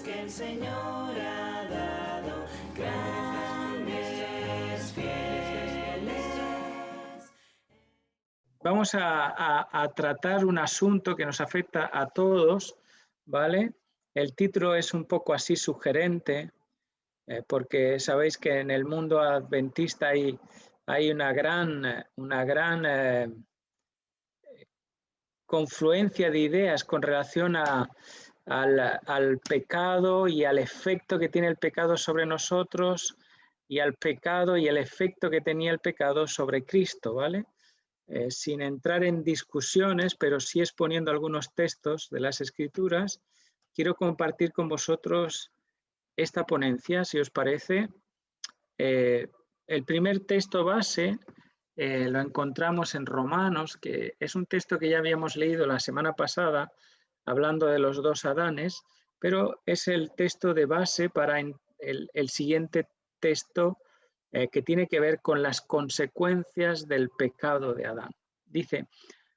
que el Señor ha dado, grandes, fieles. Vamos a tratar un asunto que nos afecta a todos, ¿vale? El título es un poco así sugerente, porque sabéis que en el mundo adventista hay una gran confluencia de ideas con relación al pecado y al efecto que tiene el pecado sobre nosotros, y al pecado y el efecto que tenía el pecado sobre Cristo, ¿vale? Sin entrar en discusiones, pero sí exponiendo algunos textos de las Escrituras, quiero compartir con vosotros esta ponencia, si os parece. El primer texto base lo encontramos en Romanos, que es un texto que ya habíamos leído la semana pasada, hablando de los dos Adanes, pero es el texto de base para el siguiente texto que tiene que ver con las consecuencias del pecado de Adán. Dice: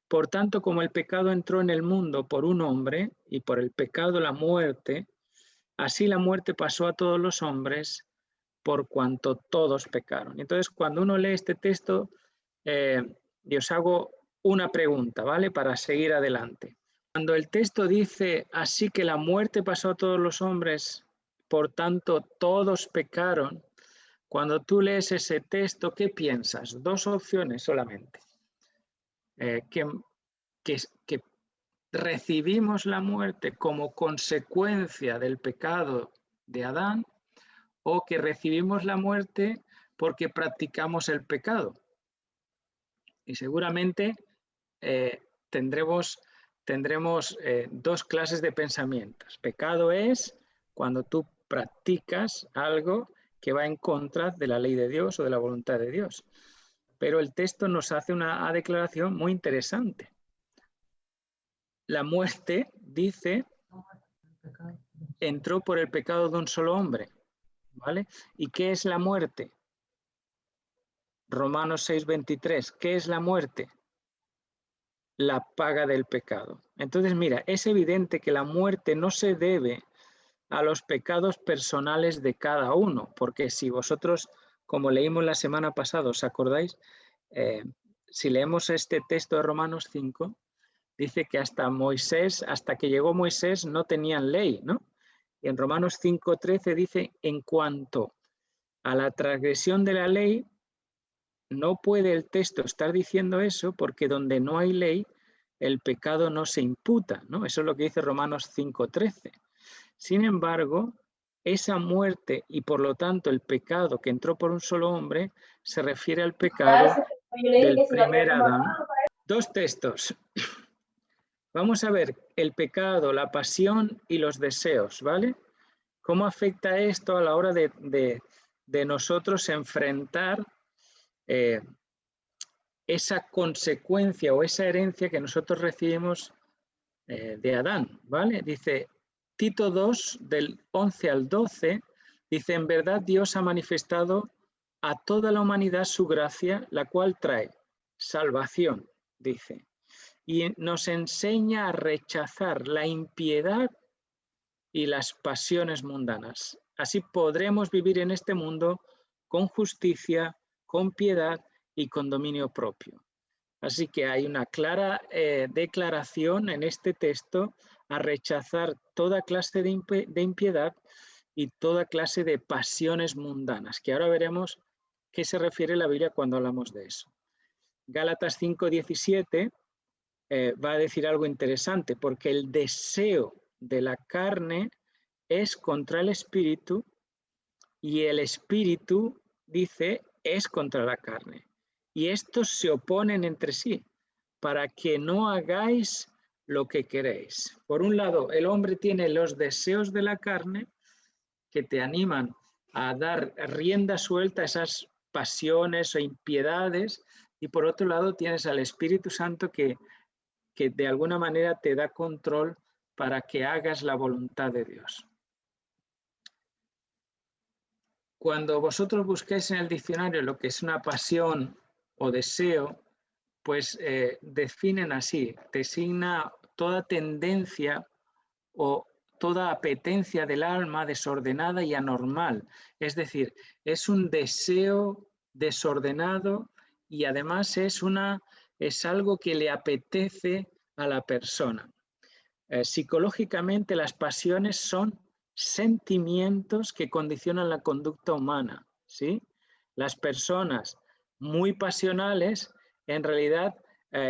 por tanto, como el pecado entró en el mundo por un hombre, y por el pecado la muerte, así la muerte pasó a todos los hombres, por cuanto todos pecaron. Entonces, cuando uno lee este texto, yo os hago una pregunta, ¿vale? Para seguir adelante. Cuando el texto dice, así que la muerte pasó a todos los hombres, por tanto todos pecaron, cuando tú lees ese texto, ¿qué piensas? Dos opciones solamente. Que recibimos la muerte como consecuencia del pecado de Adán, o que recibimos la muerte porque practicamos el pecado. Y seguramente tendremos dos clases de pensamientos. Pecado es cuando tú practicas algo que va en contra de la ley de Dios o de la voluntad de Dios. Pero el texto nos hace una declaración muy interesante. La muerte, dice, entró por el pecado de un solo hombre, ¿vale? ¿Y qué es la muerte? Romanos 6:23, ¿qué es la muerte? La paga del pecado. Entonces, mira, es evidente que la muerte no se debe a los pecados personales de cada uno, porque si vosotros, como leímos la semana pasada, ¿os acordáis? Si leemos este texto de Romanos 5, dice que hasta que llegó Moisés, no tenían ley, ¿no? Y en Romanos 5:13 dice, en cuanto a la transgresión de la ley, no puede el texto estar diciendo eso, porque donde no hay ley, el pecado no se imputa, ¿no? Eso es lo que dice Romanos 5:13. Sin embargo, esa muerte y por lo tanto el pecado que entró por un solo hombre se refiere al pecado del primer Adán. Dos textos. Vamos a ver el pecado, la pasión y los deseos, ¿vale? ¿Cómo afecta esto a la hora de nosotros enfrentar esa consecuencia o esa herencia que nosotros recibimos de Adán, ¿vale? Dice Tito 2, del 11 al 12, dice, en verdad Dios ha manifestado a toda la humanidad su gracia, la cual trae salvación, dice, y nos enseña a rechazar la impiedad y las pasiones mundanas. Así podremos vivir en este mundo con justicia, con piedad y con dominio propio. Así que hay una clara declaración en este texto a rechazar toda clase de impiedad y toda clase de pasiones mundanas, que ahora veremos qué se refiere la Biblia cuando hablamos de eso. Gálatas 5:17 va a decir algo interesante, porque el deseo de la carne es contra el espíritu y el espíritu, dice, es contra la carne. Y estos se oponen entre sí para que no hagáis lo que queréis. Por un lado, el hombre tiene los deseos de la carne que te animan a dar rienda suelta a esas pasiones o impiedades, y por otro lado tienes al Espíritu Santo que de alguna manera te da control para que hagas la voluntad de Dios. Cuando vosotros busquéis en el diccionario lo que es una pasión o deseo, pues definen así, designa toda tendencia o toda apetencia del alma desordenada y anormal. Es decir, es un deseo desordenado y además es algo que le apetece a la persona. Psicológicamente, las pasiones son sentimientos que condicionan la conducta humana, ¿sí? Las personas muy pasionales en realidad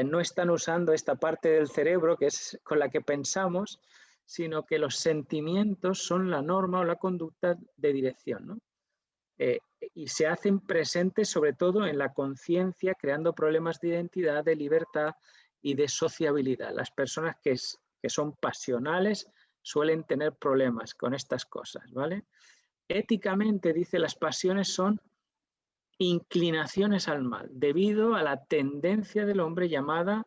no están usando esta parte del cerebro que es con la que pensamos, sino que los sentimientos son la norma o la conducta de dirección, ¿no? Y se hacen presentes sobre todo en la conciencia, creando problemas de identidad, de libertad y de sociabilidad. Las personas que son pasionales suelen tener problemas con estas cosas, ¿vale? Éticamente, dice, las pasiones son inclinaciones al mal, debido a la tendencia del hombre llamada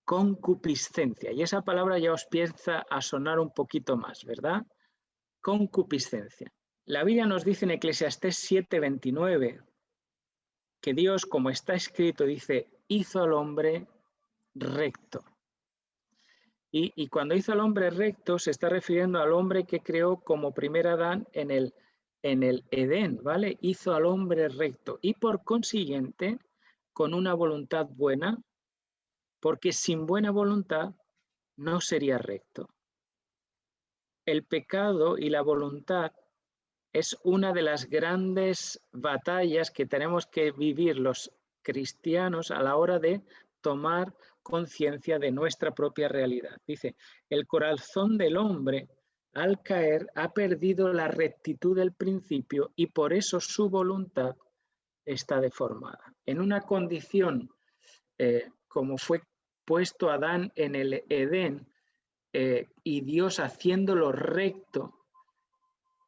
concupiscencia. Y esa palabra ya os empieza a sonar un poquito más, ¿verdad? Concupiscencia. La Biblia nos dice en Eclesiastés 7:29 que Dios, como está escrito, dice, hizo al hombre recto. Y cuando hizo al hombre recto, se está refiriendo al hombre que creó como primer Adán en el Edén, ¿vale? Hizo al hombre recto y por consiguiente con una voluntad buena, porque sin buena voluntad no sería recto. El pecado y la voluntad es una de las grandes batallas que tenemos que vivir los cristianos a la hora de tomar conciencia de nuestra propia realidad. Dice, el corazón del hombre al caer ha perdido la rectitud del principio y por eso su voluntad está deformada. En una condición como fue puesto Adán en el Edén y Dios haciéndolo recto,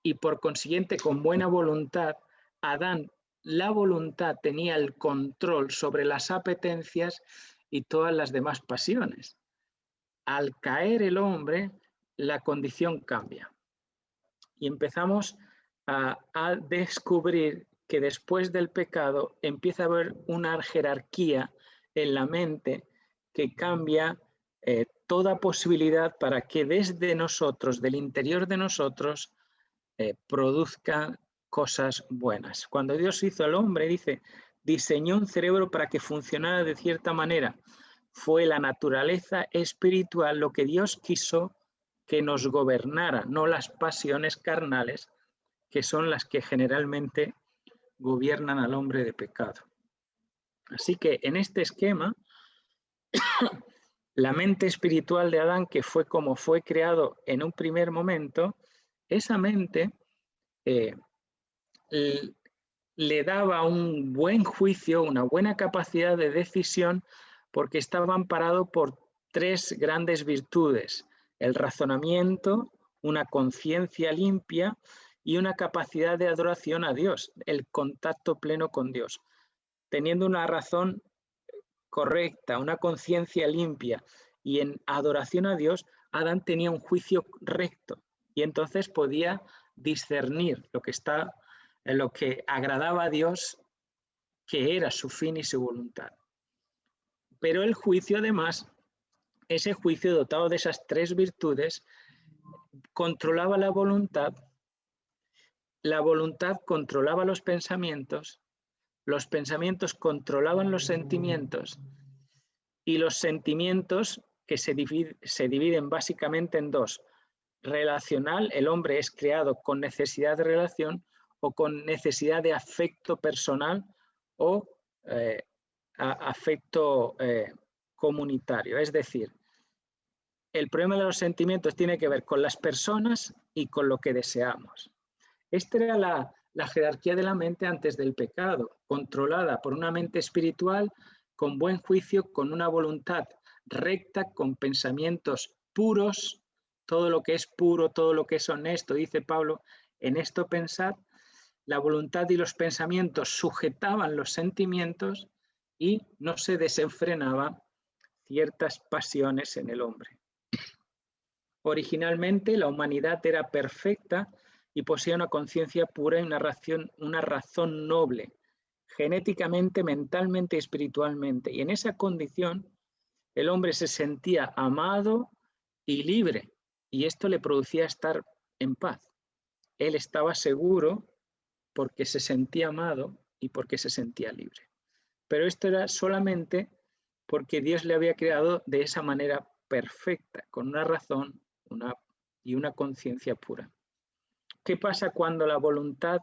y por consiguiente con buena voluntad, Adán, la voluntad tenía el control sobre las apetencias y todas las demás pasiones. Al caer el hombre, la condición cambia. Y empezamos a descubrir que después del pecado empieza a haber una jerarquía en la mente que cambia toda posibilidad para que desde nosotros, del interior de nosotros, produzca cosas buenas. Cuando Dios hizo al hombre, dice, diseñó un cerebro para que funcionara de cierta manera. Fue la naturaleza espiritual lo que Dios quiso que nos gobernara, no las pasiones carnales, que son las que generalmente gobiernan al hombre de pecado. Así que en este esquema, la mente espiritual de Adán, que fue como fue creado en un primer momento, esa mente le daba un buen juicio, una buena capacidad de decisión, porque estaba amparado por tres grandes virtudes: el razonamiento, una conciencia limpia y una capacidad de adoración a Dios, el contacto pleno con Dios. Teniendo una razón correcta, una conciencia limpia y en adoración a Dios, Adán tenía un juicio recto y entonces podía discernir lo que agradaba a Dios, que era su fin y su voluntad. Pero el juicio, además, ese juicio dotado de esas tres virtudes, controlaba la voluntad controlaba los pensamientos controlaban los sentimientos y los sentimientos, que se dividen básicamente en dos: relacional, el hombre es creado con necesidad de relación o con necesidad de afecto personal o afecto comunitario. Es decir, el problema de los sentimientos tiene que ver con las personas y con lo que deseamos. Esta era la jerarquía de la mente antes del pecado, controlada por una mente espiritual, con buen juicio, con una voluntad recta, con pensamientos puros. Todo lo que es puro, todo lo que es honesto, dice Pablo, en esto pensad. La voluntad y los pensamientos sujetaban los sentimientos y no se desenfrenaban ciertas pasiones en el hombre. Originalmente la humanidad era perfecta y poseía una conciencia pura y una razón noble, genéticamente, mentalmente y espiritualmente. Y en esa condición el hombre se sentía amado y libre. y esto le producía estar en paz. Él estaba seguro porque se sentía amado y porque se sentía libre. Pero esto era solamente porque Dios le había creado de esa manera perfecta, con una razón y una conciencia pura. ¿Qué pasa cuando la voluntad,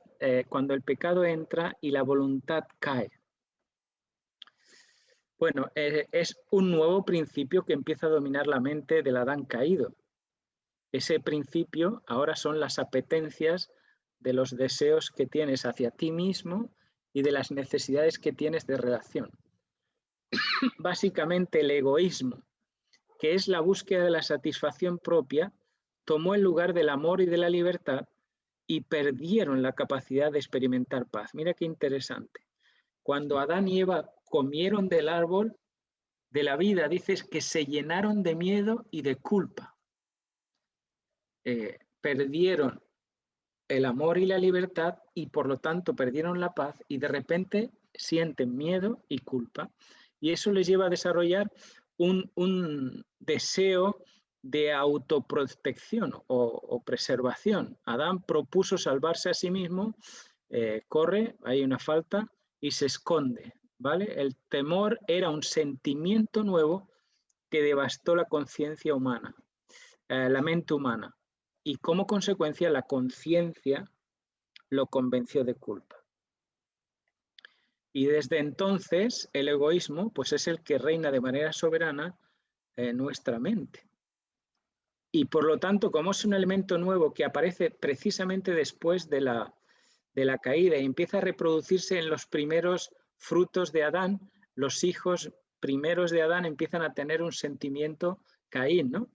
cuando el pecado entra y la voluntad cae? Bueno, es un nuevo principio que empieza a dominar la mente del Adán caído. Ese principio ahora son las apetencias de los deseos que tienes hacia ti mismo y de las necesidades que tienes de relación. Básicamente el egoísmo, que es la búsqueda de la satisfacción propia, tomó el lugar del amor y de la libertad y perdieron la capacidad de experimentar paz. Mira qué interesante. Cuando Adán y Eva comieron del árbol de la vida, dices que se llenaron de miedo y de culpa. Perdieron el amor y la libertad y por lo tanto perdieron la paz y de repente sienten miedo y culpa. Y eso les lleva a desarrollar un deseo de autoprotección o preservación. Adán propuso salvarse a sí mismo, corre, hay una falta y se esconde, ¿vale? El temor era un sentimiento nuevo que devastó la conciencia humana, la mente humana, y como consecuencia la conciencia lo convenció de culpa. Y desde entonces el egoísmo pues es el que reina de manera soberana en nuestra mente. Y por lo tanto, como es un elemento nuevo que aparece precisamente después de la caída y empieza a reproducirse en los primeros frutos de Adán, los hijos primeros de Adán empiezan a tener un sentimiento Caín, ¿no?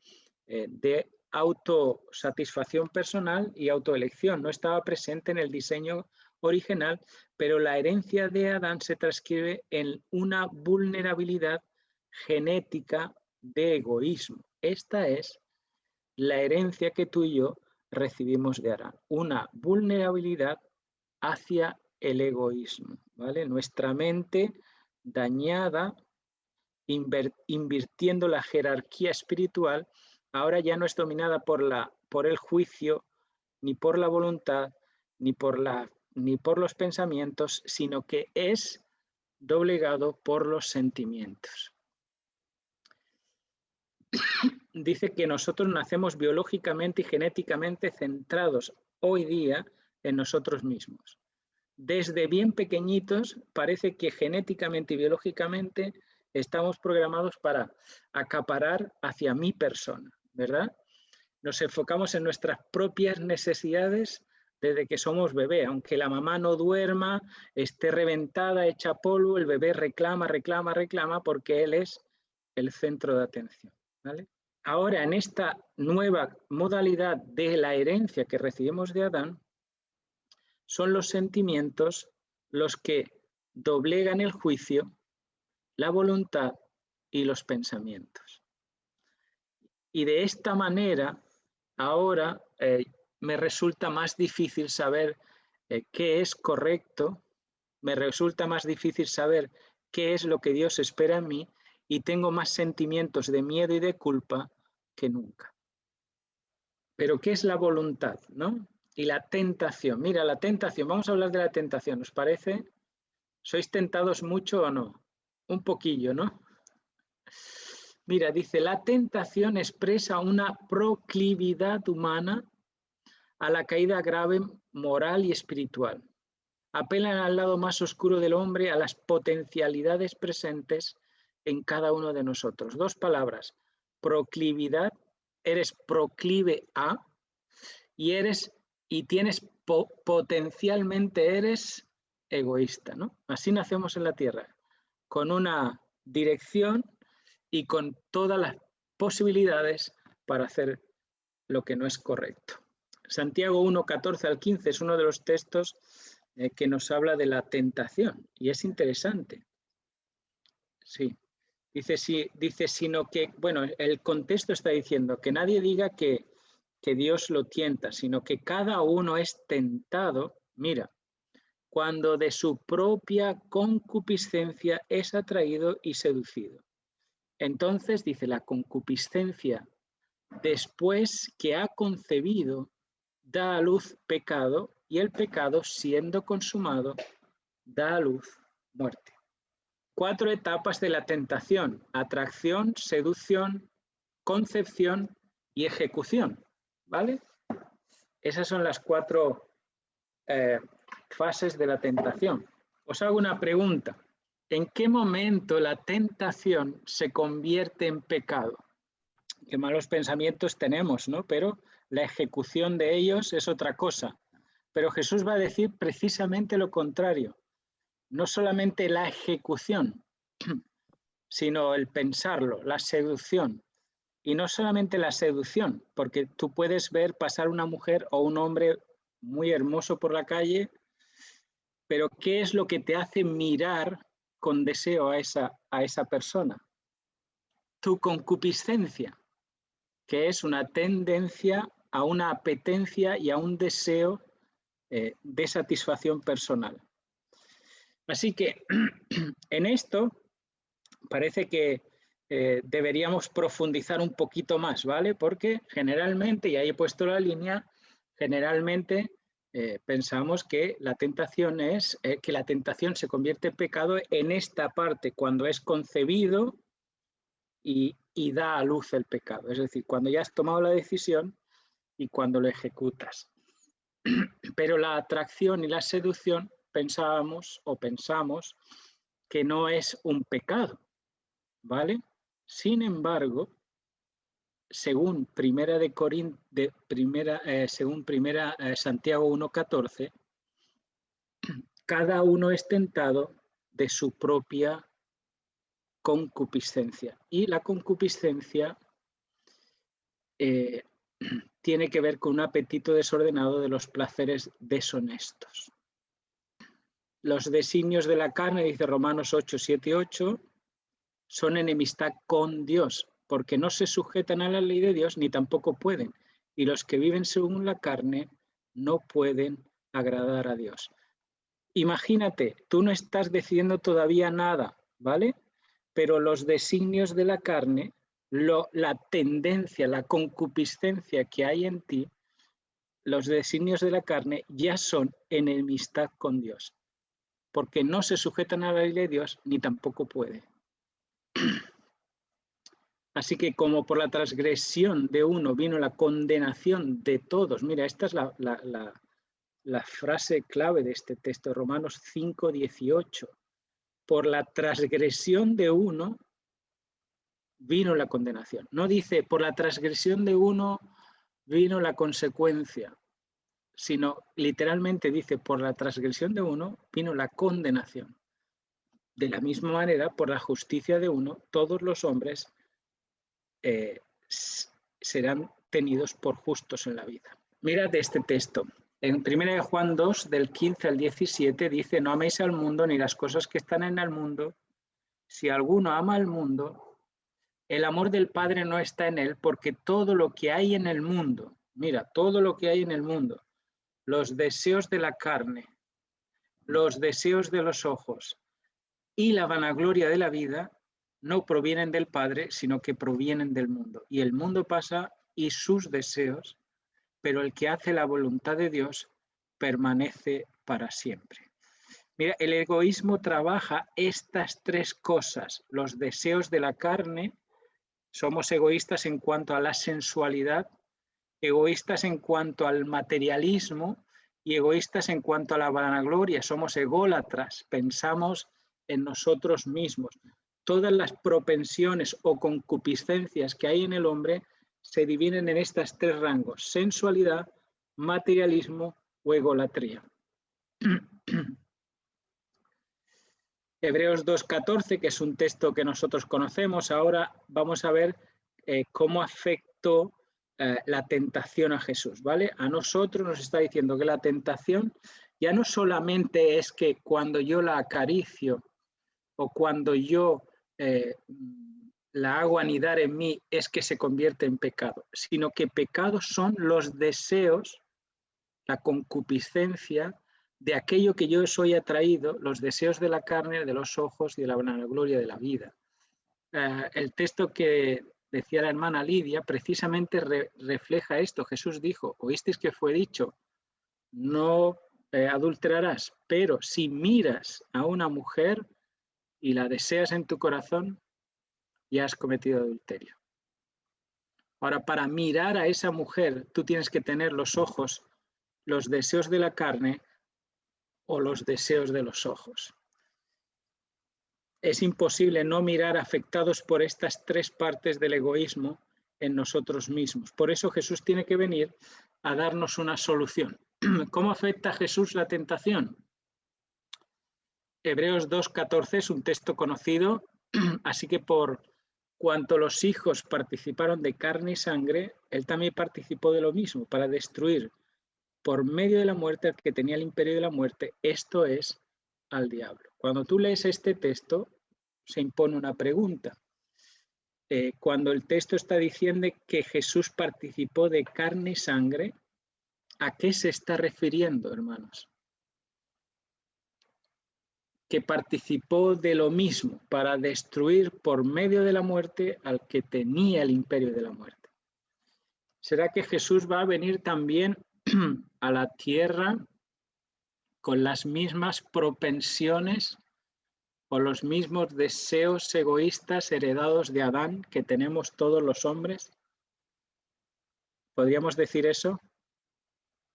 De autosatisfacción personal y autoelección. No estaba presente en el diseño original, pero la herencia de Adán se transcribe en una vulnerabilidad genética de egoísmo. Esta es la herencia que tú y yo recibimos de Adán, una vulnerabilidad hacia el egoísmo, ¿vale? Nuestra mente dañada, invirtiendo la jerarquía espiritual, ahora ya no es dominada por el juicio, ni por la voluntad, ni por los pensamientos, sino que es doblegado por los sentimientos. Dice que nosotros nacemos biológicamente y genéticamente centrados hoy día en nosotros mismos. Desde bien pequeñitos parece que genéticamente y biológicamente estamos programados para acaparar hacia mi persona, ¿verdad? Nos enfocamos en nuestras propias necesidades desde que somos bebé. Aunque la mamá no duerma, esté reventada, hecha polvo, el bebé reclama, reclama, reclama porque él es el centro de atención, ¿vale? Ahora, en esta nueva modalidad de la herencia que recibimos de Adán, son los sentimientos los que doblegan el juicio, la voluntad y los pensamientos. Y de esta manera, ahora me resulta más difícil saber qué es correcto, me resulta más difícil saber qué es lo que Dios espera en mí y tengo más sentimientos de miedo y de culpa que nunca. Pero ¿qué es la voluntad, no? Y la tentación. Mira, la tentación, vamos a hablar de la tentación, ¿os parece? ¿Sois tentados mucho o no? Un poquillo, ¿no? Mira, dice, la tentación expresa una proclividad humana a la caída grave moral y espiritual. Apelan al lado más oscuro del hombre, a las potencialidades presentes en cada uno de nosotros. Dos palabras, proclividad, eres proclive a, y tienes potencialmente eres egoísta, ¿no? Así nacemos en la tierra, con una dirección y con todas las posibilidades para hacer lo que no es correcto. Santiago 1, 14 al 15 es uno de los textos que nos habla de la tentación y es interesante. Sí, dice, sino que, bueno, el contexto está diciendo que nadie diga que Dios lo tienta, sino que cada uno es tentado, mira, cuando de su propia concupiscencia es atraído y seducido. Entonces, dice, la concupiscencia después que ha concebido, da a luz pecado, y el pecado, siendo consumado, da a luz muerte. 4 etapas de la tentación: atracción, seducción, concepción y ejecución, ¿vale? Esas son las 4 fases de la tentación. Os hago una pregunta. ¿En qué momento la tentación se convierte en pecado? Qué malos pensamientos tenemos, ¿no? Pero la ejecución de ellos es otra cosa. Pero Jesús va a decir precisamente lo contrario. No solamente la ejecución, sino el pensarlo, la seducción. Y no solamente la seducción, porque tú puedes ver pasar una mujer o un hombre muy hermoso por la calle, pero ¿qué es lo que te hace mirar con deseo a esa persona? Tu concupiscencia, que es una tendencia a una apetencia y a un deseo de satisfacción personal. Así que en esto parece que deberíamos profundizar un poquito más, ¿vale? Porque generalmente, y ahí he puesto la línea, generalmente pensamos que la tentación se convierte en pecado en esta parte, cuando es concebido y da a luz el pecado. Es decir, cuando ya has tomado la decisión y cuando lo ejecutas. Pero la atracción y la seducción pensamos que no es un pecado, ¿vale? Sin embargo, según Santiago 1:14, cada uno es tentado de su propia concupiscencia. Y la concupiscencia tiene que ver con un apetito desordenado de los placeres deshonestos. Los designios de la carne, dice Romanos 8, 7 y 8, son enemistad con Dios, porque no se sujetan a la ley de Dios ni tampoco pueden. Y los que viven según la carne no pueden agradar a Dios. Imagínate, tú no estás decidiendo todavía nada, ¿vale? Pero los designios de la carne, la tendencia, la concupiscencia que hay en ti, los designios de la carne ya son enemistad con Dios, porque no se sujetan a la ley de Dios ni tampoco pueden. Así que como por la transgresión de uno vino la condenación de todos. Mira, esta es la frase clave de este texto, Romanos 5:18. Por la transgresión de uno vino la condenación. No dice por la transgresión de uno vino la consecuencia, sino literalmente dice por la transgresión de uno vino la condenación. De la misma manera, por la justicia de uno, todos los hombres serán tenidos por justos en la vida. Mirad este texto. En 1 Juan 2, del 15 al 17, dice: no améis al mundo ni las cosas que están en el mundo. Si alguno ama al mundo, el amor del Padre no está en él, porque todo lo que hay en el mundo, mira, todo lo que hay en el mundo, los deseos de la carne, los deseos de los ojos y la vanagloria de la vida, no provienen del Padre, sino que provienen del mundo. Y el mundo pasa y sus deseos, pero el que hace la voluntad de Dios permanece para siempre. Mira, el egoísmo trabaja estas 3 cosas. Los deseos de la carne, somos egoístas en cuanto a la sensualidad, egoístas en cuanto al materialismo y egoístas en cuanto a la vanagloria. Somos ególatras, pensamos en nosotros mismos. Todas las propensiones o concupiscencias que hay en el hombre se dividen en estos 3 rangos: sensualidad, materialismo o egolatría. Hebreos 2:14, que es un texto que nosotros conocemos. Ahora vamos a ver cómo afectó la tentación a Jesús, ¿vale? A nosotros nos está diciendo que la tentación ya no solamente es que cuando yo la acaricio o cuando yo la hago anidar en mí es que se convierte en pecado, sino que pecados son los deseos, la concupiscencia de aquello que yo soy atraído, los deseos de la carne, de los ojos y de la vanagloria de la vida. El texto que decía la hermana Lidia, precisamente refleja esto. Jesús dijo, oísteis que fue dicho, no adulterarás, pero si miras a una mujer y la deseas en tu corazón, ya has cometido adulterio. Ahora, para mirar a esa mujer, tú tienes que tener los ojos, los deseos de la carne o los deseos de los ojos. Es imposible no mirar afectados por estas tres partes del egoísmo en nosotros mismos. Por eso Jesús tiene que venir a darnos una solución. ¿Cómo afecta a Jesús la tentación? Hebreos 2:14 es un texto conocido, así que por cuanto los hijos participaron de carne y sangre, él también participó de lo mismo, para destruir por medio de la muerte al que tenía el imperio de la muerte, esto es, al diablo. Cuando tú lees este texto, se impone una pregunta. Cuando el texto está diciendo que Jesús participó de carne y sangre, ¿a qué se está refiriendo, hermanos? Que participó de lo mismo para destruir por medio de la muerte al que tenía el imperio de la muerte. ¿Será que Jesús va a venir también a la tierra con las mismas propensiones o los mismos deseos egoístas heredados de Adán que tenemos todos los hombres? ¿Podríamos decir eso?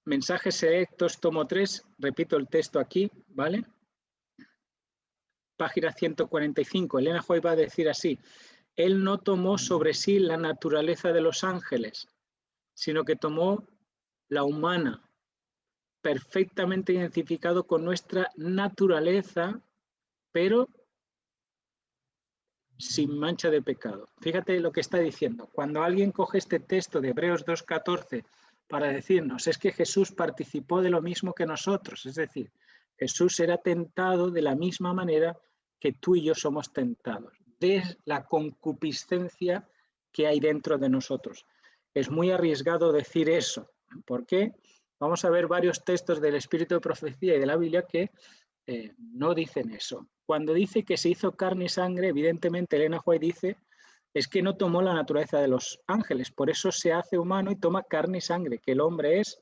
Mensajes selectos, tomo 3, repito el texto aquí, ¿vale? Página 145, Elena White va a decir así, él no tomó sobre sí la naturaleza de los ángeles, sino que tomó la humana, perfectamente identificado con nuestra naturaleza, pero sin mancha de pecado. Fíjate lo que está diciendo. Cuando alguien coge este texto de Hebreos 2:14 para decirnos, es que Jesús participó de lo mismo que nosotros, es decir, Jesús era tentado de la misma manera que tú y yo somos tentados, de la concupiscencia que hay dentro de nosotros. Es muy arriesgado decir eso. ¿Por qué? Vamos a ver varios textos del Espíritu de Profecía y de la Biblia que no dicen eso. Cuando dice que se hizo carne y sangre, evidentemente Elena White dice es que no tomó la naturaleza de los ángeles, por eso se hace humano y toma carne y sangre, que el hombre es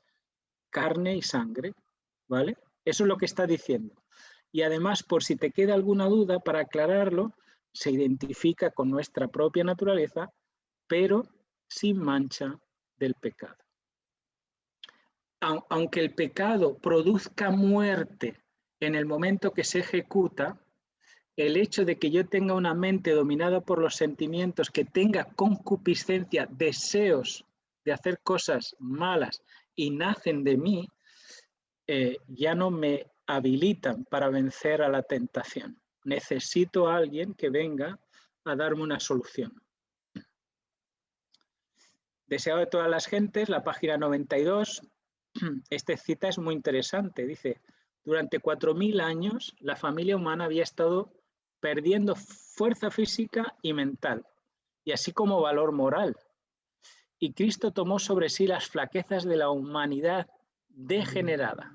carne y sangre, ¿vale? Eso es lo que está diciendo. Y además, por si te queda alguna duda, para aclararlo, se identifica con nuestra propia naturaleza, pero sin mancha del pecado. Aunque el pecado produzca muerte en el momento que se ejecuta, el hecho de que yo tenga una mente dominada por los sentimientos, que tenga concupiscencia, deseos de hacer cosas malas y nacen de mí, ya no me habilitan para vencer a la tentación. Necesito a alguien que venga a darme una solución. Deseado de todas las gentes, la página 92, esta cita es muy interesante. Dice, durante 4000 años la familia humana había estado perdiendo fuerza física y mental, y así como valor moral. Y Cristo tomó sobre sí las flaquezas de la humanidad degenerada.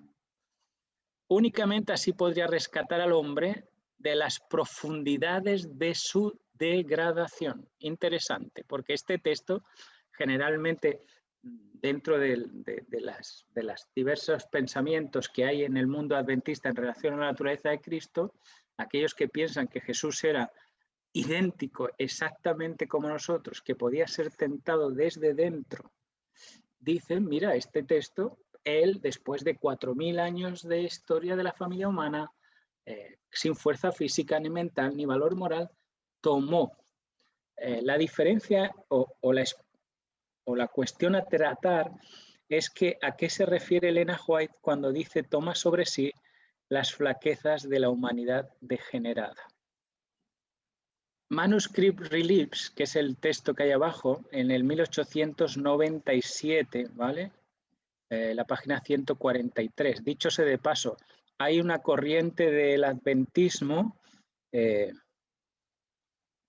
Únicamente así podría rescatar al hombre de las profundidades de su degradación. Interesante, porque este texto generalmente dentro de los diversos pensamientos que hay en el mundo adventista en relación a la naturaleza de Cristo, aquellos que piensan que Jesús era idéntico exactamente como nosotros, que podía ser tentado desde dentro, dicen, mira, este texto, él después de 4000 años de historia de la familia humana, sin fuerza física ni mental ni valor moral, tomó la diferencia o la cuestión a tratar es que a qué se refiere Elena White cuando dice toma sobre sí las flaquezas de la humanidad degenerada. Manuscript Reliefs, que es el texto que hay abajo, en el 1897, ¿vale? La página 143. Dicho sea de paso, hay una corriente del adventismo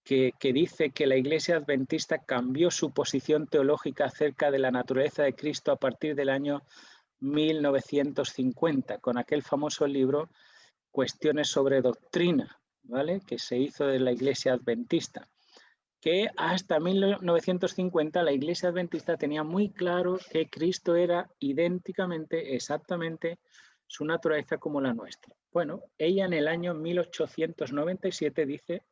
que dice que la Iglesia Adventista cambió su posición teológica acerca de la naturaleza de Cristo a partir del año 1950, con aquel famoso libro Cuestiones sobre Doctrina, ¿vale? Que se hizo de la Iglesia Adventista. que hasta 1950 la Iglesia Adventista tenía muy claro que Cristo era idénticamente, exactamente, su naturaleza como la nuestra. Bueno, ella en el año 1897 dice: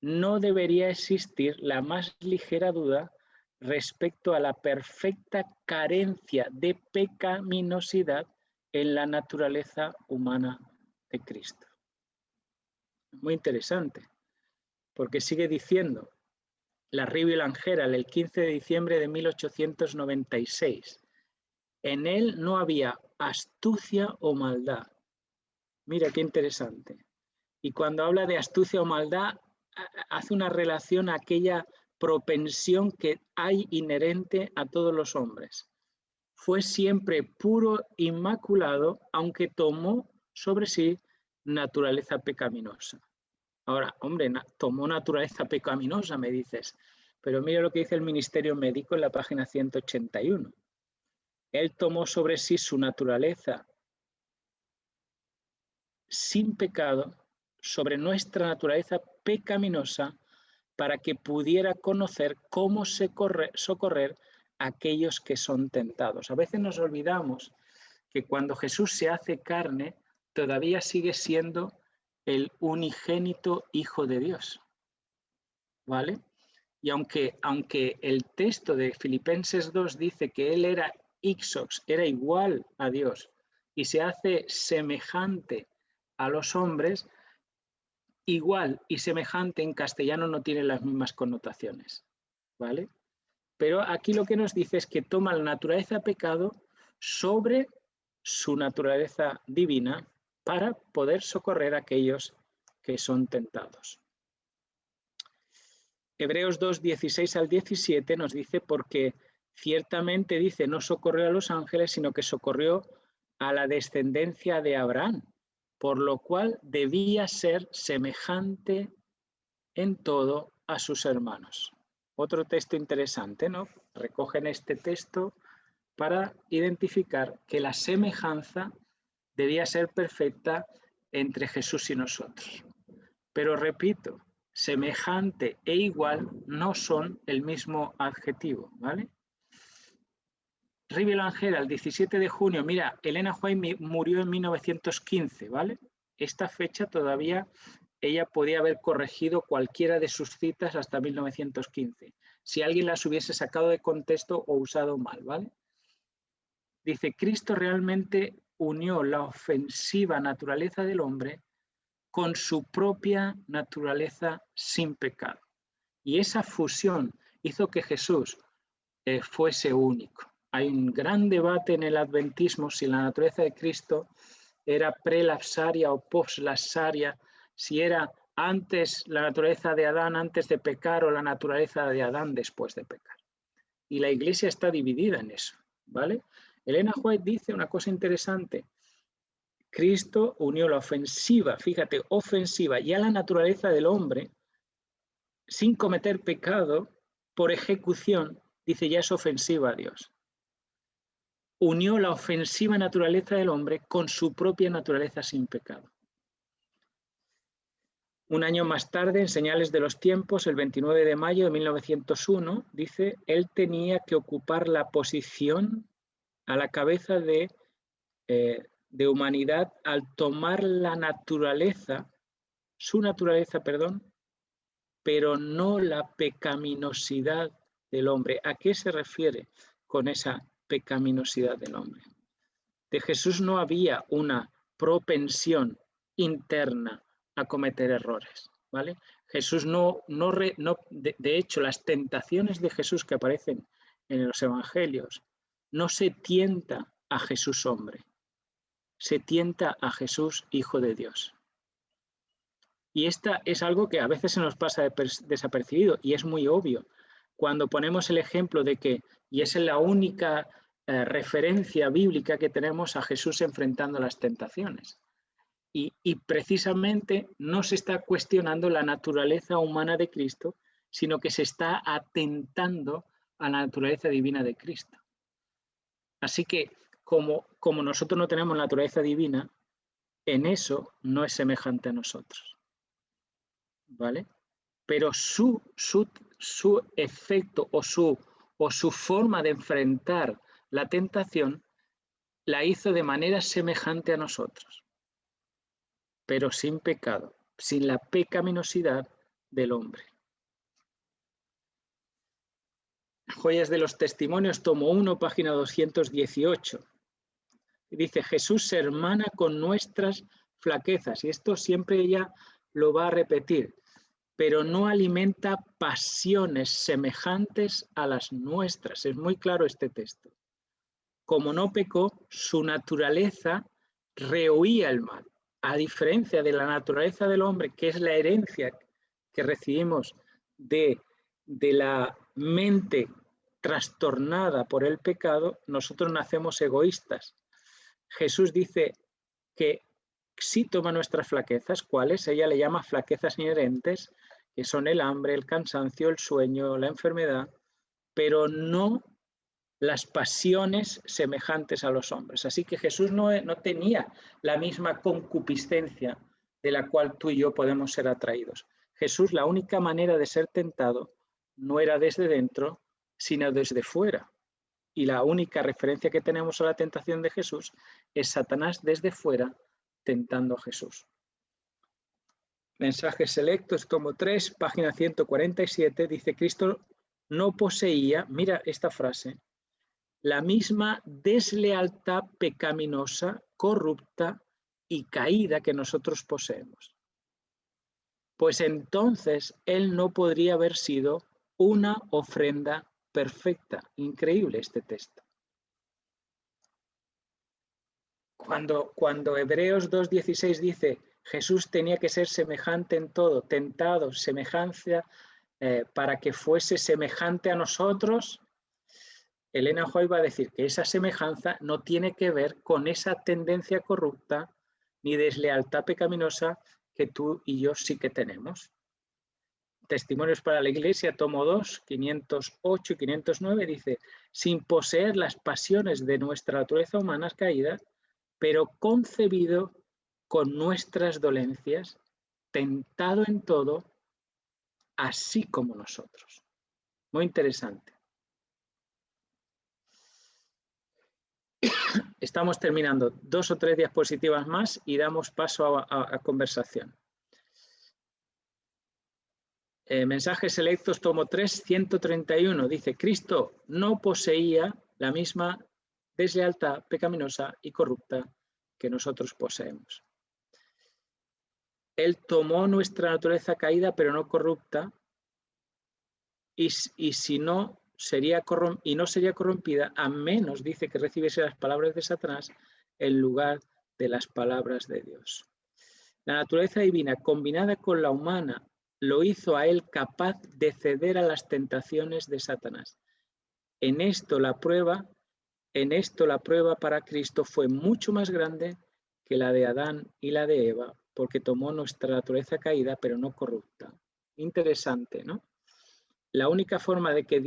no debería existir la más ligera duda respecto a la perfecta carencia de pecaminosidad en la naturaleza humana de Cristo. Muy interesante, porque sigue diciendo la Ribio Langera el 15 de diciembre de 1896. En él no había astucia o maldad. Mira qué interesante. Y cuando habla de astucia o maldad, hace una relación a aquella propensión que hay inherente a todos los hombres. Fue siempre puro, inmaculado, aunque tomó sobre sí naturaleza pecaminosa. Ahora, hombre, tomó naturaleza pecaminosa, me dices, pero mira lo que dice el Ministerio Médico en la página 181. Él tomó sobre sí su naturaleza sin pecado, sobre nuestra naturaleza pecaminosa, para que pudiera conocer cómo socorrer a aquellos que son tentados. A veces nos olvidamos que cuando Jesús se hace carne, todavía sigue siendo el unigénito Hijo de Dios. ¿Vale? Y aunque el texto de Filipenses 2 dice que él era ixos, era igual a Dios, y se hace semejante a los hombres, igual y semejante en castellano no tiene las mismas connotaciones, ¿vale? Pero aquí lo que nos dice es que toma la naturaleza pecado sobre su naturaleza divina para poder socorrer a aquellos que son tentados. Hebreos 2, 16 al 17 nos dice: porque ciertamente, dice, no socorrió a los ángeles, sino que socorrió a la descendencia de Abraham, por lo cual debía ser semejante en todo a sus hermanos. Otro texto interesante, ¿no? Recogen este texto para identificar que la semejanza debía ser perfecta entre Jesús y nosotros. Pero repito, semejante e igual no son el mismo adjetivo, ¿vale? Ribio Langera, el 17 de junio, mira, Elena White murió en 1915, ¿vale? Esta fecha todavía ella podía haber corregido cualquiera de sus citas hasta 1915, si alguien las hubiese sacado de contexto o usado mal, ¿vale? Dice: Cristo realmente unió la ofensiva naturaleza del hombre con su propia naturaleza sin pecado. Y esa fusión hizo que Jesús fuese único. Hay un gran debate en el adventismo si la naturaleza de Cristo era prelapsaria o poslapsaria, si era antes la naturaleza de Adán antes de pecar o la naturaleza de Adán después de pecar. Y la Iglesia está dividida en eso, ¿vale? Elena White dice una cosa interesante: Cristo unió la ofensiva, fíjate, ofensiva, y a la naturaleza del hombre sin cometer pecado por ejecución, dice, ya es ofensiva a Dios. Unió la ofensiva naturaleza del hombre con su propia naturaleza sin pecado. Un año más tarde, en Señales de los Tiempos, el 29 de mayo de 1901, dice: él tenía que ocupar la posición a la cabeza de humanidad al tomar la naturaleza, su naturaleza, perdón, pero no la pecaminosidad del hombre. ¿A qué se refiere con esa pecaminosidad del hombre? De Jesús no había una propensión interna a cometer errores, ¿vale? Jesús de hecho, las tentaciones de Jesús que aparecen en los evangelios, no se tienta a Jesús hombre, se tienta a Jesús Hijo de Dios. Y esta es algo que a veces se nos pasa desapercibido y es muy obvio. Cuando ponemos el ejemplo de que, y es la única referencia bíblica que tenemos a Jesús enfrentando las tentaciones. Y precisamente no se está cuestionando la naturaleza humana de Cristo, sino que se está atentando a la naturaleza divina de Cristo. Así que como nosotros no tenemos naturaleza divina, en eso no es semejante a nosotros. ¿Vale? pero su efecto o su forma de enfrentar la tentación la hizo de manera semejante a nosotros, pero sin pecado, sin la pecaminosidad del hombre. Joyas de los Testimonios, tomo 1, página 218. Dice, Jesús se hermana con nuestras flaquezas, y esto siempre ella lo va a repetir, pero no alimenta pasiones semejantes a las nuestras. Es muy claro este texto. Como no pecó, su naturaleza rehuía el mal. A diferencia de la naturaleza del hombre, que es la herencia que recibimos de la mente trastornada por el pecado, nosotros nacemos egoístas. Jesús dice que sí toma nuestras flaquezas, ¿cuáles? Ella le llama flaquezas inherentes, que son el hambre, el cansancio, el sueño, la enfermedad, pero no las pasiones semejantes a los hombres. Así que Jesús no tenía la misma concupiscencia de la cual tú y yo podemos ser atraídos. Jesús, la única manera de ser tentado no era desde dentro, sino desde fuera. Y la única referencia que tenemos a la tentación de Jesús es Satanás desde fuera tentando a Jesús. Mensajes selectos, tomo 3, página 147, dice Cristo no poseía, mira esta frase, la misma deslealtad pecaminosa, corrupta y caída que nosotros poseemos. Pues entonces él no podría haber sido una ofrenda perfecta. Increíble este texto. Cuando Hebreos 2:16 dice Jesús tenía que ser semejante en todo, tentado, semejanza, para que fuese semejante a nosotros, Elena White va a decir que esa semejanza no tiene que ver con esa tendencia corrupta ni deslealtad pecaminosa que tú y yo sí que tenemos. Testimonios para la Iglesia, tomo 2, 508 y 509, dice, sin poseer las pasiones de nuestra naturaleza humana caída, pero concebido con nuestras dolencias, tentado en todo, así como nosotros. Muy interesante. Estamos terminando 2 o 3 diapositivas más y damos paso a conversación. Mensajes selectos, tomo 3, 131. Dice, Cristo no poseía la misma deslealtad pecaminosa y corrupta que nosotros poseemos. Él tomó nuestra naturaleza caída, pero no corrupta, y no sería corrompida, a menos, dice, que recibiese las palabras de Satanás en lugar de las palabras de Dios. La naturaleza divina, combinada con la humana, lo hizo a él capaz de ceder a las tentaciones de Satanás. En esto la prueba para Cristo fue mucho más grande que la de Adán y la de Eva, porque tomó nuestra naturaleza caída, pero no corrupta. Interesante, ¿no? La única forma de que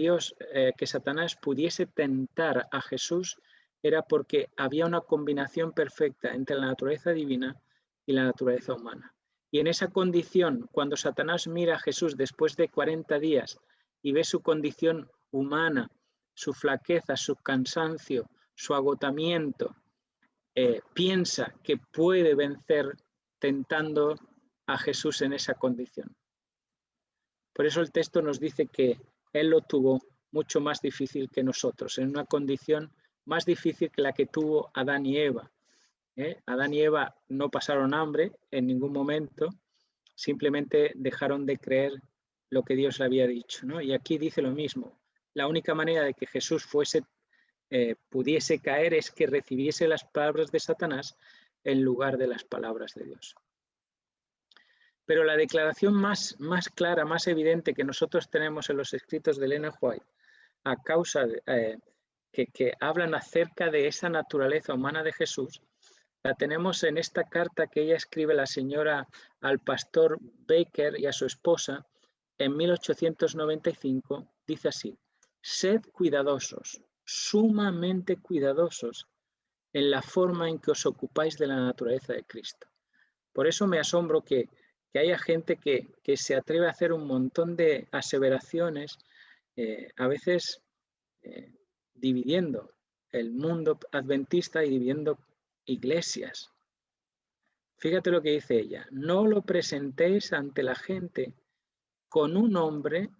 que Satanás pudiese tentar a Jesús era porque había una combinación perfecta entre la naturaleza divina y la naturaleza humana. Y en esa condición, cuando Satanás mira a Jesús después de 40 días y ve su condición humana, su flaqueza, su cansancio, su agotamiento, piensa que puede vencer tentando a Jesús en esa condición. Por eso el texto nos dice que él lo tuvo mucho más difícil que nosotros, en una condición más difícil que la que tuvo Adán y Eva. Adán y Eva no pasaron hambre en ningún momento, simplemente dejaron de creer lo que Dios le había dicho, ¿no? Y aquí dice lo mismo. La única manera de que Jesús pudiese caer es que recibiese las palabras de Satanás en lugar de las palabras de Dios. Pero la declaración más clara, más evidente que nosotros tenemos en los escritos de Elena White, a causa de, que hablan acerca de esa naturaleza humana de Jesús, la tenemos en esta carta que ella escribe la señora al pastor Baker y a su esposa en 1895. Dice así: sed cuidadosos, sumamente cuidadosos en la forma en que os ocupáis de la naturaleza de Cristo. Por eso me asombro que que haya gente que se atreve a hacer un montón de aseveraciones, a veces dividiendo el mundo adventista y dividiendo iglesias. Fíjate lo que dice ella: no lo presentéis ante la gente con un hombre,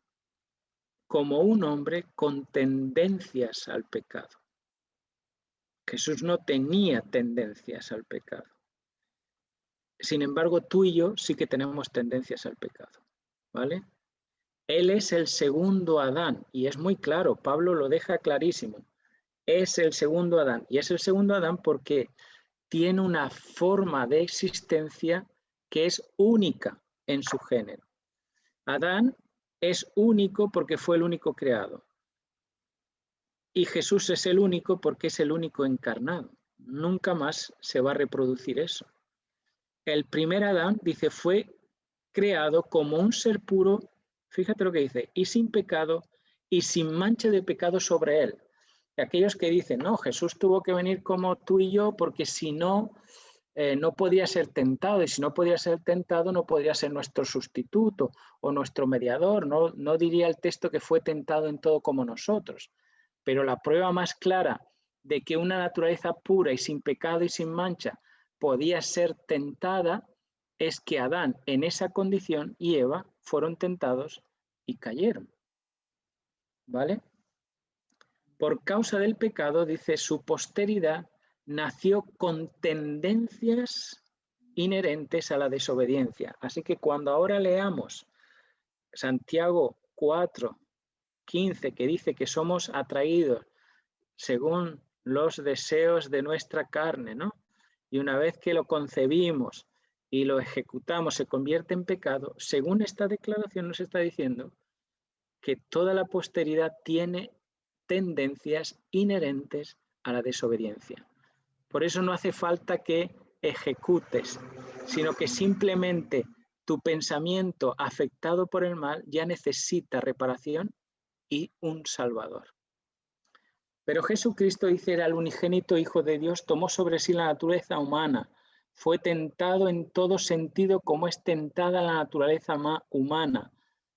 como un hombre con tendencias al pecado. Jesús no tenía tendencias al pecado. Sin embargo, tú y yo sí que tenemos tendencias al pecado, ¿vale? Él es el segundo Adán, y es muy claro, Pablo lo deja clarísimo. Es el segundo Adán, y es el segundo Adán porque tiene una forma de existencia que es única en su género. Adán es único porque fue el único creado. Y Jesús es el único porque es el único encarnado. Nunca más se va a reproducir eso. El primer Adán, dice, fue creado como un ser puro, fíjate lo que dice, y sin pecado y sin mancha de pecado sobre él. Y aquellos que dicen, no, Jesús tuvo que venir como tú y yo porque si no, no podía ser tentado, y si no podía ser tentado no podría ser nuestro sustituto o nuestro mediador. No diría el texto que fue tentado en todo como nosotros, pero la prueba más clara de que una naturaleza pura y sin pecado y sin mancha podía ser tentada es que Adán en esa condición y Eva fueron tentados y cayeron. ¿Vale? Por causa del pecado, dice, su posteridad nació con tendencias inherentes a la desobediencia. Así que cuando ahora leamos Santiago 4:15, que dice que somos atraídos según los deseos de nuestra carne, ¿no? Y una vez que lo concebimos y lo ejecutamos se convierte en pecado, según esta declaración nos está diciendo que toda la posteridad tiene tendencias inherentes a la desobediencia. Por eso no hace falta que ejecutes, sino que simplemente tu pensamiento afectado por el mal ya necesita reparación y un Salvador. Pero Jesucristo, dice, era el unigénito Hijo de Dios, tomó sobre sí la naturaleza humana, fue tentado en todo sentido como es tentada la naturaleza humana.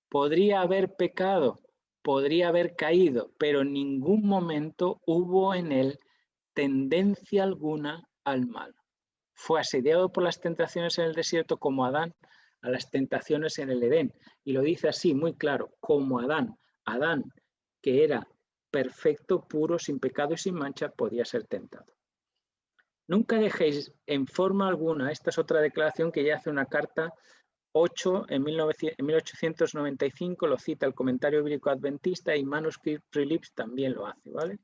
Podría haber pecado, podría haber caído, pero en ningún momento hubo en él tendencia alguna al mal. Fue asediado por las tentaciones en el desierto como Adán a las tentaciones en el Edén. Y lo dice así, muy claro, como Adán. Adán, que era perfecto, puro, sin pecado y sin mancha, podía ser tentado. Nunca dejéis en forma alguna, esta es otra declaración que ya hace una carta 8 en 1895, lo cita el Comentario Bíblico Adventista, y Manuscript Prelips también lo hace, ¿vale?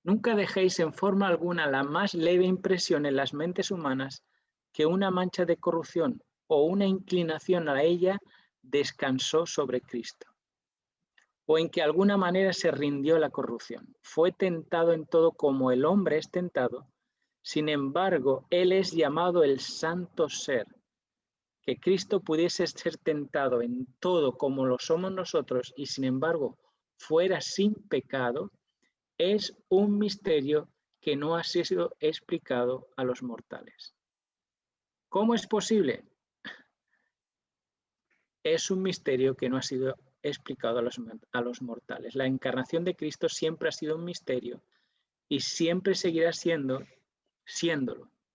Nunca dejéis en forma alguna la más leve impresión en las mentes humanas que una mancha de corrupción o una inclinación a ella descansó sobre Cristo, o en que de alguna manera se rindió la corrupción. Fue tentado en todo como el hombre es tentado, sin embargo, él es llamado el santo ser. Que Cristo pudiese ser tentado en todo como lo somos nosotros y sin embargo fuera sin pecado, es un misterio que no ha sido explicado a los mortales. ¿Cómo es posible? Es un misterio que no ha sido explicado a los mortales. La encarnación de Cristo siempre ha sido un misterio y siempre seguirá siéndolo.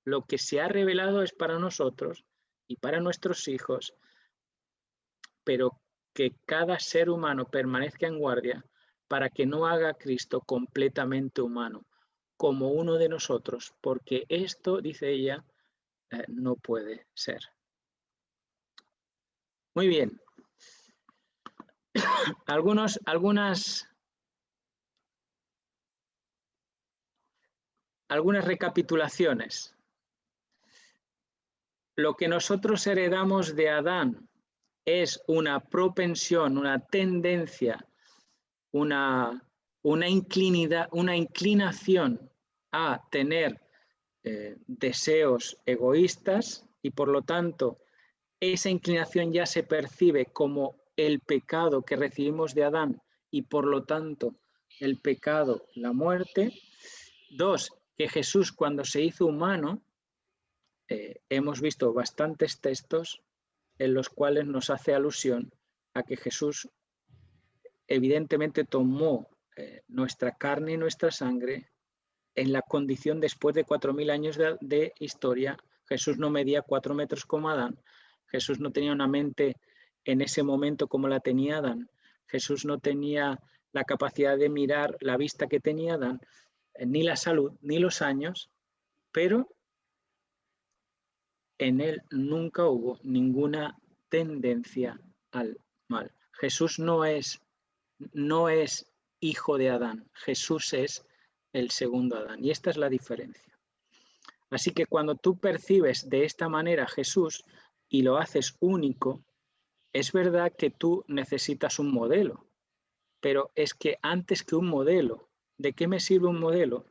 Lo que se ha revelado es para nosotros y para nuestros hijos, pero que cada ser humano permanezca en guardia para que no haga a Cristo completamente humano, como uno de nosotros, porque esto, dice ella, no puede ser. Muy bien. Algunas recapitulaciones. Lo que nosotros heredamos de Adán es una propensión, una tendencia, una inclinación a tener deseos egoístas, y por lo tanto esa inclinación ya se percibe como el pecado que recibimos de Adán y por lo tanto el pecado, la muerte. 2, que Jesús cuando se hizo humano, hemos visto bastantes textos en los cuales nos hace alusión a que Jesús evidentemente tomó nuestra carne y nuestra sangre en la condición después de 4.000 años de historia. Jesús no medía 4 metros como Adán. Jesús no tenía una mente en ese momento como la tenía Adán. Jesús no tenía la capacidad de mirar la vista que tenía Adán, ni la salud, ni los años, pero en él nunca hubo ninguna tendencia al mal. Jesús no es hijo de Adán. Jesús es el segundo Adán. Y esta es la diferencia. Así que cuando tú percibes de esta manera a Jesús y lo haces único, es verdad que tú necesitas un modelo. Pero es que antes que un modelo, ¿de qué me sirve un modelo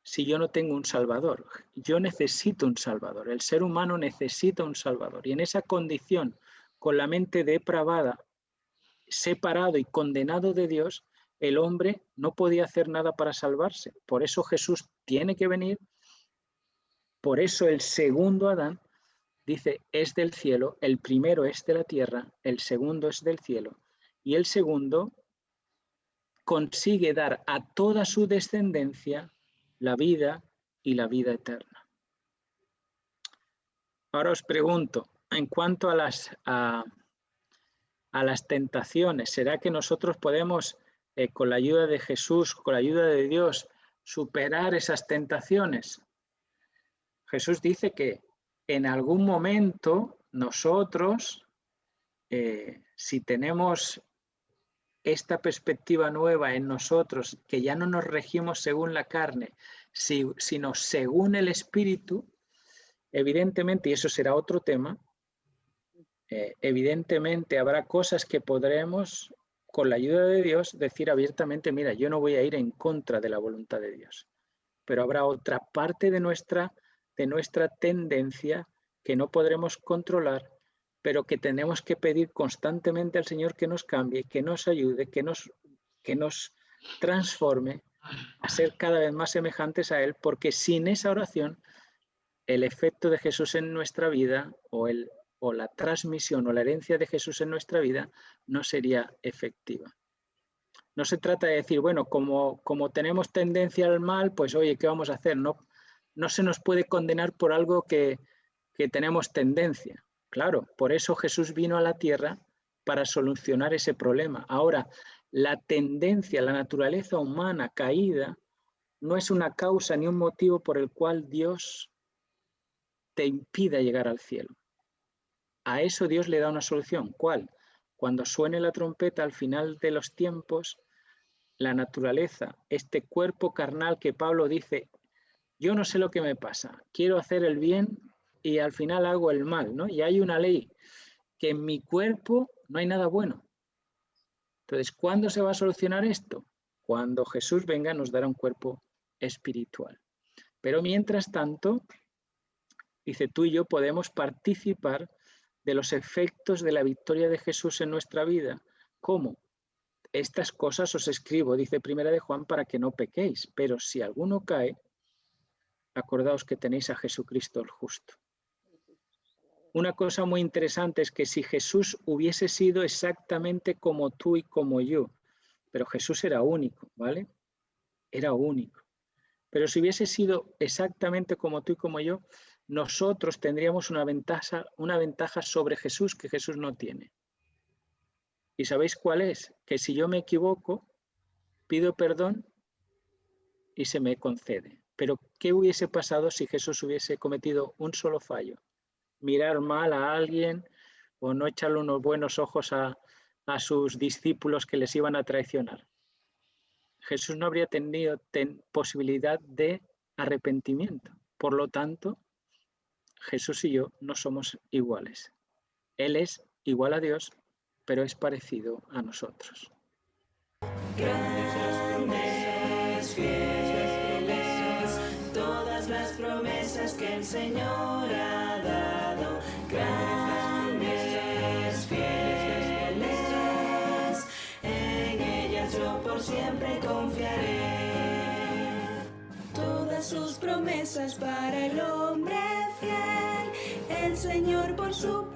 si yo no tengo un Salvador? Yo necesito un Salvador. El ser humano necesita un Salvador. Y en esa condición, con la mente depravada, separado y condenado de Dios, el hombre no podía hacer nada para salvarse. Por eso Jesús tiene que venir. Por eso el segundo Adán dice, es del cielo. El primero es de la tierra, el segundo es del cielo. Y el segundo consigue dar a toda su descendencia la vida y la vida eterna. Ahora os pregunto, en cuanto a las tentaciones, ¿será que nosotros podemos, con la ayuda de Jesús, con la ayuda de Dios, superar esas tentaciones? Jesús dice que en algún momento nosotros, si tenemos esta perspectiva nueva en nosotros, que ya no nos regimos según la carne, sino según el Espíritu, evidentemente, y eso será otro tema, evidentemente habrá cosas que podremos, con la ayuda de Dios, decir abiertamente, mira, yo no voy a ir en contra de la voluntad de Dios. Pero habrá otra parte de nuestra tendencia que no podremos controlar, pero que tenemos que pedir constantemente al Señor que nos cambie, que nos ayude, que nos transforme a ser cada vez más semejantes a Él, porque sin esa oración, el efecto de Jesús en nuestra vida o la transmisión o la herencia de Jesús en nuestra vida no sería efectiva. No se trata de decir, bueno, como tenemos tendencia al mal, pues oye, ¿qué vamos a hacer? No se nos puede condenar por algo que tenemos tendencia. Claro, por eso Jesús vino a la tierra para solucionar ese problema. Ahora, la tendencia, la naturaleza humana caída, no es una causa ni un motivo por el cual Dios te impida llegar al cielo. A eso Dios le da una solución. ¿Cuál? Cuando suene la trompeta al final de los tiempos, la naturaleza, este cuerpo carnal que Pablo dice, yo no sé lo que me pasa, quiero hacer el bien y al final hago el mal, ¿no? Y hay una ley, que en mi cuerpo no hay nada bueno. Entonces, ¿cuándo se va a solucionar esto? Cuando Jesús venga nos dará un cuerpo espiritual. Pero mientras tanto, dice, tú y yo podemos participar de los efectos de la victoria de Jesús en nuestra vida. ¿Cómo? Estas cosas os escribo, dice Primera de Juan, para que no pequéis. Pero si alguno cae, acordaos que tenéis a Jesucristo el justo. Una cosa muy interesante es que si Jesús hubiese sido exactamente como tú y como yo, pero Jesús era único, ¿vale? Era único. Pero si hubiese sido exactamente como tú y como yo, nosotros tendríamos una ventaja sobre Jesús que Jesús no tiene. ¿Y sabéis cuál es? Que si yo me equivoco, pido perdón y se me concede. Pero ¿qué hubiese pasado si Jesús hubiese cometido un solo fallo? Mirar mal a alguien o no echarle unos buenos ojos a sus discípulos que les iban a traicionar. Jesús no habría tenido posibilidad de arrepentimiento. Por lo tanto, Jesús y yo no somos iguales. Él es igual a Dios, pero es parecido a nosotros. Grandes, fieles, todas las promesas que el Señor ha dado. Grandes, fieles, en ellas yo por siempre confiaré. Todas sus promesas para el hombre fiel, el Señor por su